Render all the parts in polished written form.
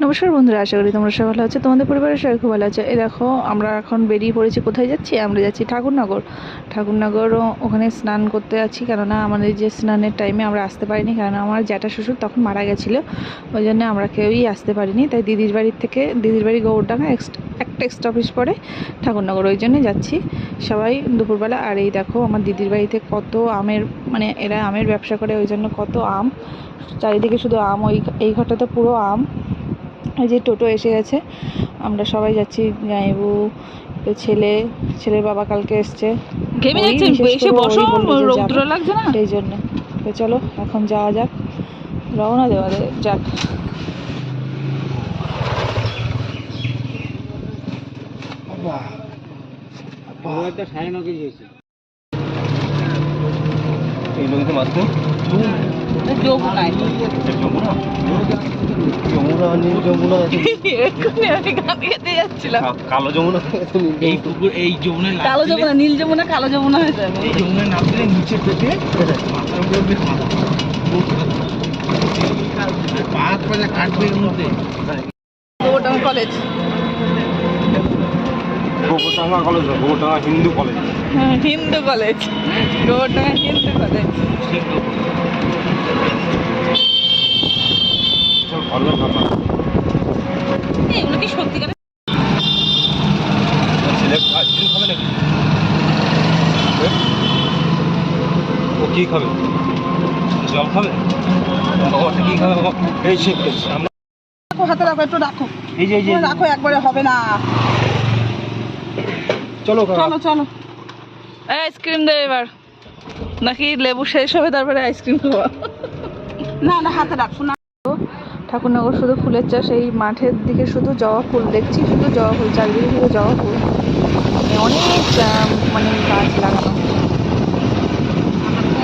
নমস্কার বন্ধুরা, আশা করি তোমরা সবাই ভালো আছো। তোমাদের পরিবারের সবাই খুব ভালো আছে। এই দেখো, আমরা এখন বেরিয়ে পড়েছি। কোথায় যাচ্ছি? আমরা যাচ্ছি ঠাকুরনগর। ওখানে স্নান করতে যাচ্ছি, কেননা আমাদের যে স্নানের টাইমে আমরা আসতে পারিনি, কেননা আমার জ্যাঠা শ্বশুর তখন মারা গেছিলো। ওই জন্য আমরা কেউই আসতে পারিনি। তাই দিদির বাড়ি গৌরডাঙ্গা একটা স্টপেজ পরে ঠাকুরনগর, ওই জন্যে যাচ্ছি সবাই দুপুরবেলা। আর এই দেখো, আমার দিদির বাড়িতে কত আমের, মানে এরা আমের ব্যবসা করে, ওই জন্য কত আম, চারিদিকে শুধু আম। এই ঘরটাতে পুরো আম। এই যে টোটো এসে গেছে, আমরা সবাই যাচ্ছি। জামাইবু, ছেলের বাবা কালকে এসছে। ঘেমে যাচ্ছেন, এসে বসো, রৌদ্র লাগছে না, সেই জন্য। তো চলো এখন যাওয়া যাক, রওনা দেওয়া যাক। এই নদীতে মাছ নেই? যমুনায় যমুনা, নীল যমুনা, এক্ষুনি আমি গান গেতে যাচ্ছিলাম। কালো যমুনা। এই পুকুর, এই যমুনায় কালো যমুনা, নীল যমুনা, কালো যমুনা হয়ে যাবে। এই যমুনায় নাম দিলে নিচে পেটে মাথার উপরে বেশ মাথা পাত পাজা কাটবে এর মধ্যে। Gourdanga college, Gobardanga college, Gobardanga Hindu college. Hindu college, Gourdanga Hindu college. এগুলো কি সত্যিকারের? ও কি খাবে? জল খাবে? কি খাবে? এই আমরা হাতে রাখো, একটু রাখো, এই যে রাখো, একবারে হবে না। চলো চলো চলো, আইসক্রিম দে এবার, নাকি লেবু শেষ হবে তারপরে আইসক্রিম খাওয়া? না না, হাতে রাখো না। ঠাকুরনগর শুধু ফুলের চাষ। এই মাঠের দিকে শুধু জবা ফুল দেখছি, শুধু জবা ফুল, চারিদিকে শুধু জবা ফুল। অনেক মানে গাছ লাগানো।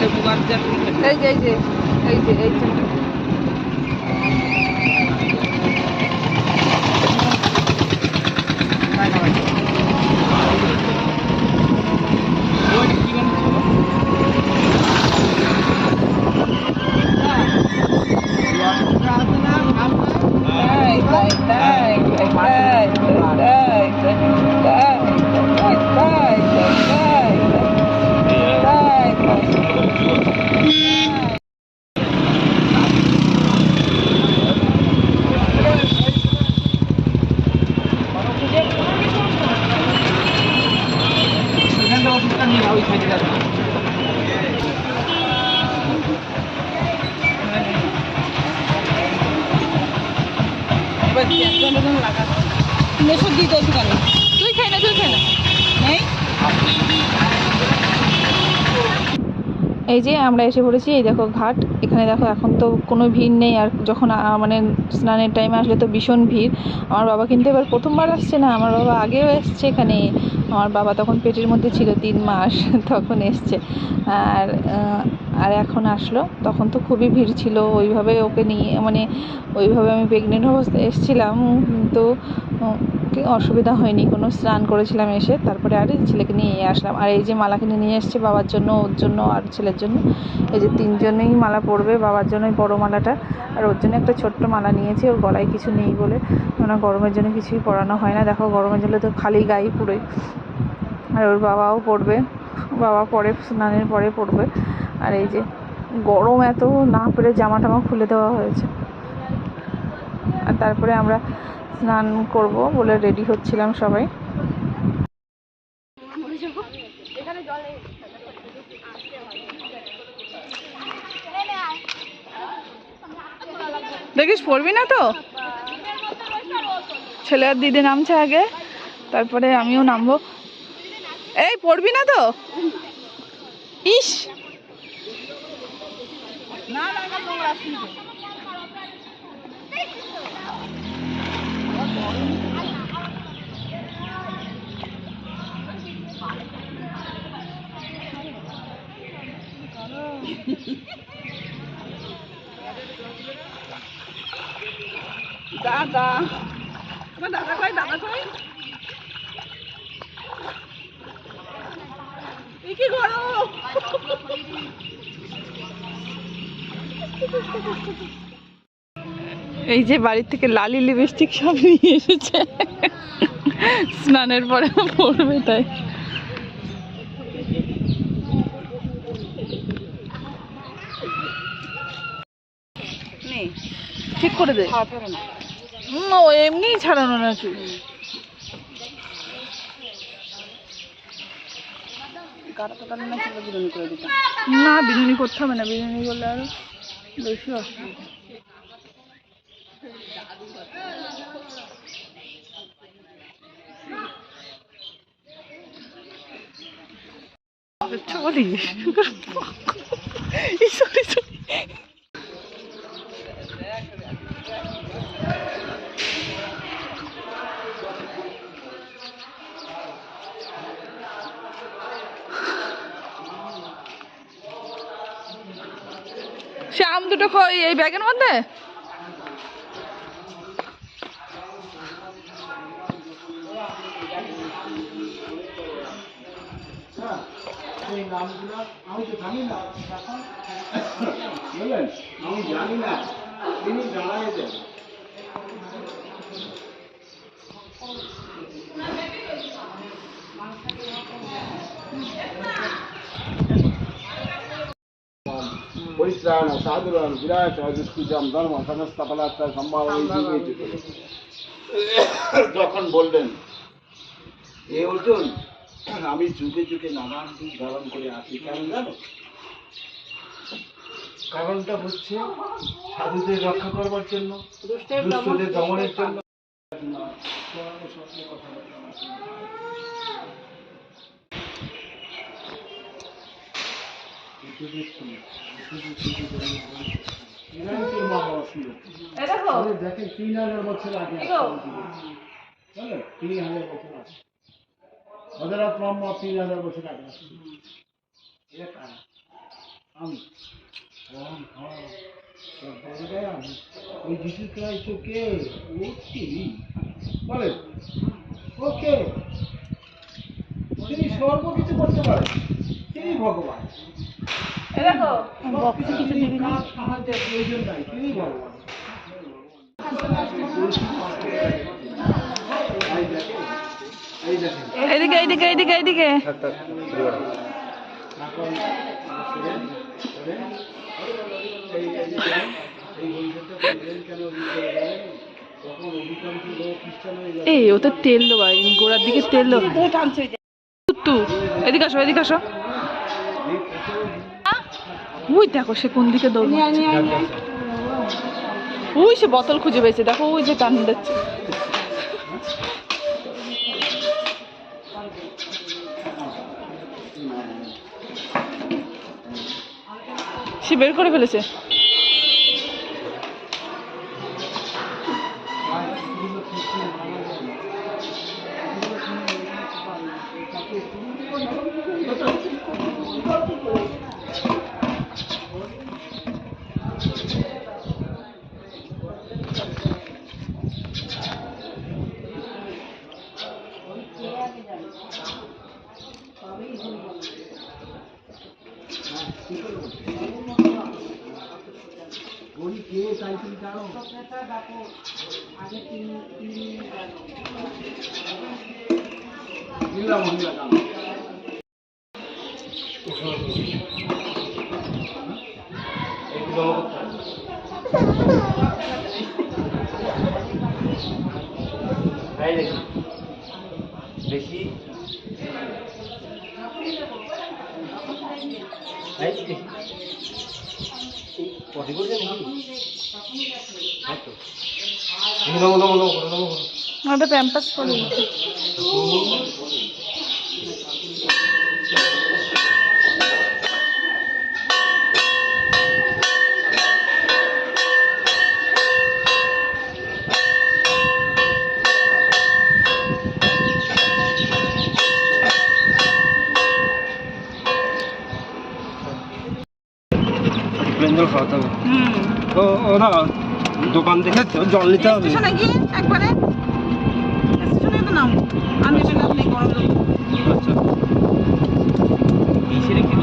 লেবু গাছ, এই যে এই যে এই যে এই যে তুই খাই না নেই। এই যে আমরা এসে পড়েছি। এই দেখো ঘাট, এখানে দেখো এখন তো কোনো ভিড় নেই। আর যখন মানে স্নানের টাইমে আসলে তো ভীষণ ভিড়। আমার বাবা কিন্তু এবার প্রথমবার আসছে না, আমার বাবা আগেও এসছে এখানে। আমার বাবা তখন পেটের মধ্যে ছিল 3 মাস, তখন এসছে। আর এখন আসলো, তখন তো খুবই ভিড় ছিল। ওইভাবে ওকে নিয়ে, মানে ওইভাবে আমি প্রেগনেন্ট অবস্থায় এসেছিলাম, তো অসুবিধা হয়নি কোনো। স্নান করেছিলাম এসে, তারপরে আর ছেলেকে নিয়ে আসলাম। আর এই যে মালা কিনে নিয়ে এসছে বাবার জন্য, ওর জন্য আর ছেলের জন্য। এই যে 3 জনেই মালা পরবে, বাবার জন্যই বড় মালাটা, আর ওর জন্য একটা ছোট্ট মালা নিয়েছি। ওর গলায় কিছু নেই বলে, কেননা গরমের জন্য কিছুই পরানো হয় না। দেখো গরমের জন্য তো খালি গায়ে পুরোই। আর ওর বাবাও পরবে, বাবা পরে স্নানের পরে পরবে। আর এই যে গরম এত, না পেরে জামা টামা খুলে দেওয়া হয়েছে। আর তারপরে আমরা স্নান করব বলে রেডি হচ্ছিলাম সবাই। দেখিস, পড়বি না তো? ছেলে আর দিদি নামছে আগে, তারপরে আমিও নামবো। এই পড়বি না তো? ইস, দাদা, দাদা কই, দাদা কই? কি করো? এই যে বাড়ির থেকে লালি লিপস্টিক সব নিয়ে এসেছে, স্নানের পরে পড়বে তাই। ঠিক করে দে। ও এমনিই ছাড়ানো না চুল। না বিনুনি করতে হবে না, বিনুনি করলে আরো বেশি অসুবিধা। সে আম দুটো এই ব্যাগের মধ্যে। এই নামগুলো আমি তো জানি না, বুঝলেন, আমি জানি না, তিনি জানাই দেন। পরিত্রাণ সাধুরান বিরাট দুষ্কৃতম ধর্ম সমস্ত ফলাত্মার সম্ভাবনা যখন বললেন, এ অর্জুন, আমি যুগে যুগে নানান রূপ ধারণ করে আসি, কেন জানো? কারণটা হচ্ছে সাধুদের রক্ষা করবার জন্য, দুষ্টদের দমনের জন্য। দেখেন 3000 বছর আগে, 3000 বছর আগে হযরত মুহাম্মদ 3000 বছর আগে আসছিল। এটা কারা? আমি ওই যিশু খ্রিস্ট কে? ও কি বলে? ওকে, তিনি সর্বকিছু করতে পারেন, তিনি ভগবান। সাহায্যের প্রয়োজন নাই, তিনি ভগবান। এইদিকে এইদিকে এইদিকে এইদিকে। এই ওতে তেল দেওয়া, গোড়ার দিকে তেল দেওয়া। এদিকে আসো, এদিকে আসো। ওই দেখো সে কোন দিকে দৌড়, ওই সে বোতল খুঁজে পেয়েছে, দেখো ওই যে টান দিচ্ছে। সে বের করে ফেলেছে। কে চাইছেন কারণ দেখি পটি করছে নাকি? ওটা প্যাম্পাস করে জল খাওয়াতে হবে। ওরা দোকান দেখে জল নিতে হবে। স্টেশনে গিয়ে একবারে স্টেশনে তো নাম আমি পেলাম নেই গরম লোক। আচ্ছা এই সেরে কি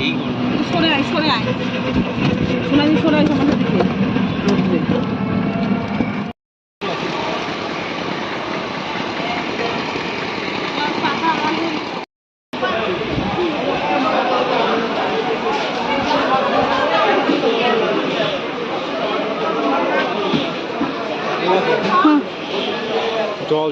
এই গরম শোনে আইস আয় সোনালি সোনালি আমাদের দিকে রোদলে জল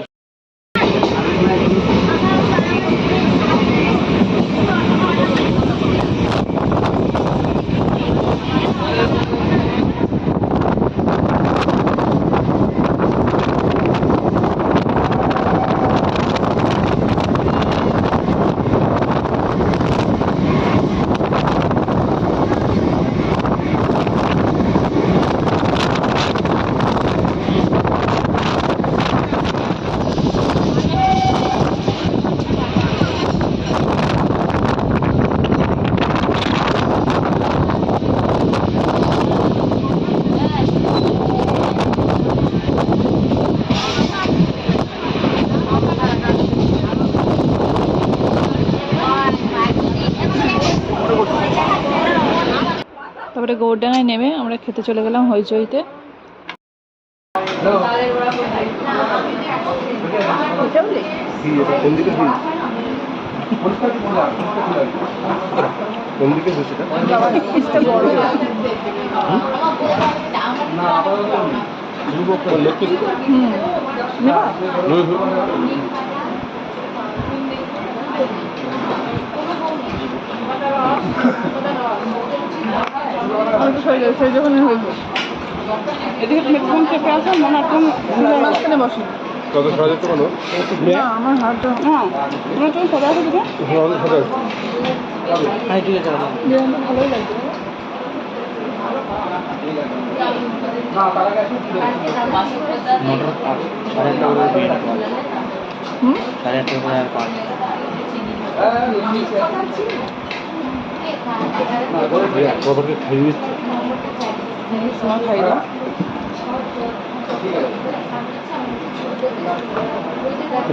তারপরে গৌরডাঙ্গায় নেমে আমরা খেতে চলে গেলাম হইচইতে। কোন দিকে কোন দিকে সেটা সেই যখন হইব এদিকে প্ল্যাটফর্ম চেপে আসো মনে একদম মাঝখানে বসো। কত সহজে তো কোনো না আমার হাতটা হ্যাঁ তুমি তুমি সরে আসো দিকে ভালোই লাগবে। হুম বাবাকে খাইয়ে দিচ্ছে সময় খাই দাও।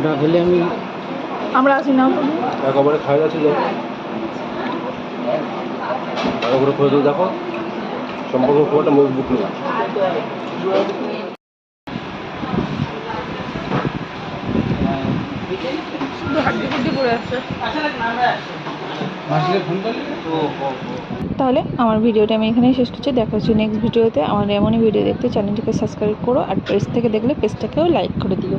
না খেলে আমি আমরা আছি না একবারে খাই যাচ্ছি যাই ভালো করে খুঁজে দেখো সম্পর্ক খুব একটা মজবুত নেই। তাহলে আমার ভিডিওটা আমি এখানেই শেষ করছি। দেখা হচ্ছে নেক্সট ভিডিওতে। আমার এমনই ভিডিও দেখতে চ্যানেলটিকে সাবস্ক্রাইব করো, আর পেজ থেকে দেখলে পেজটাকেও লাইক করে দিও।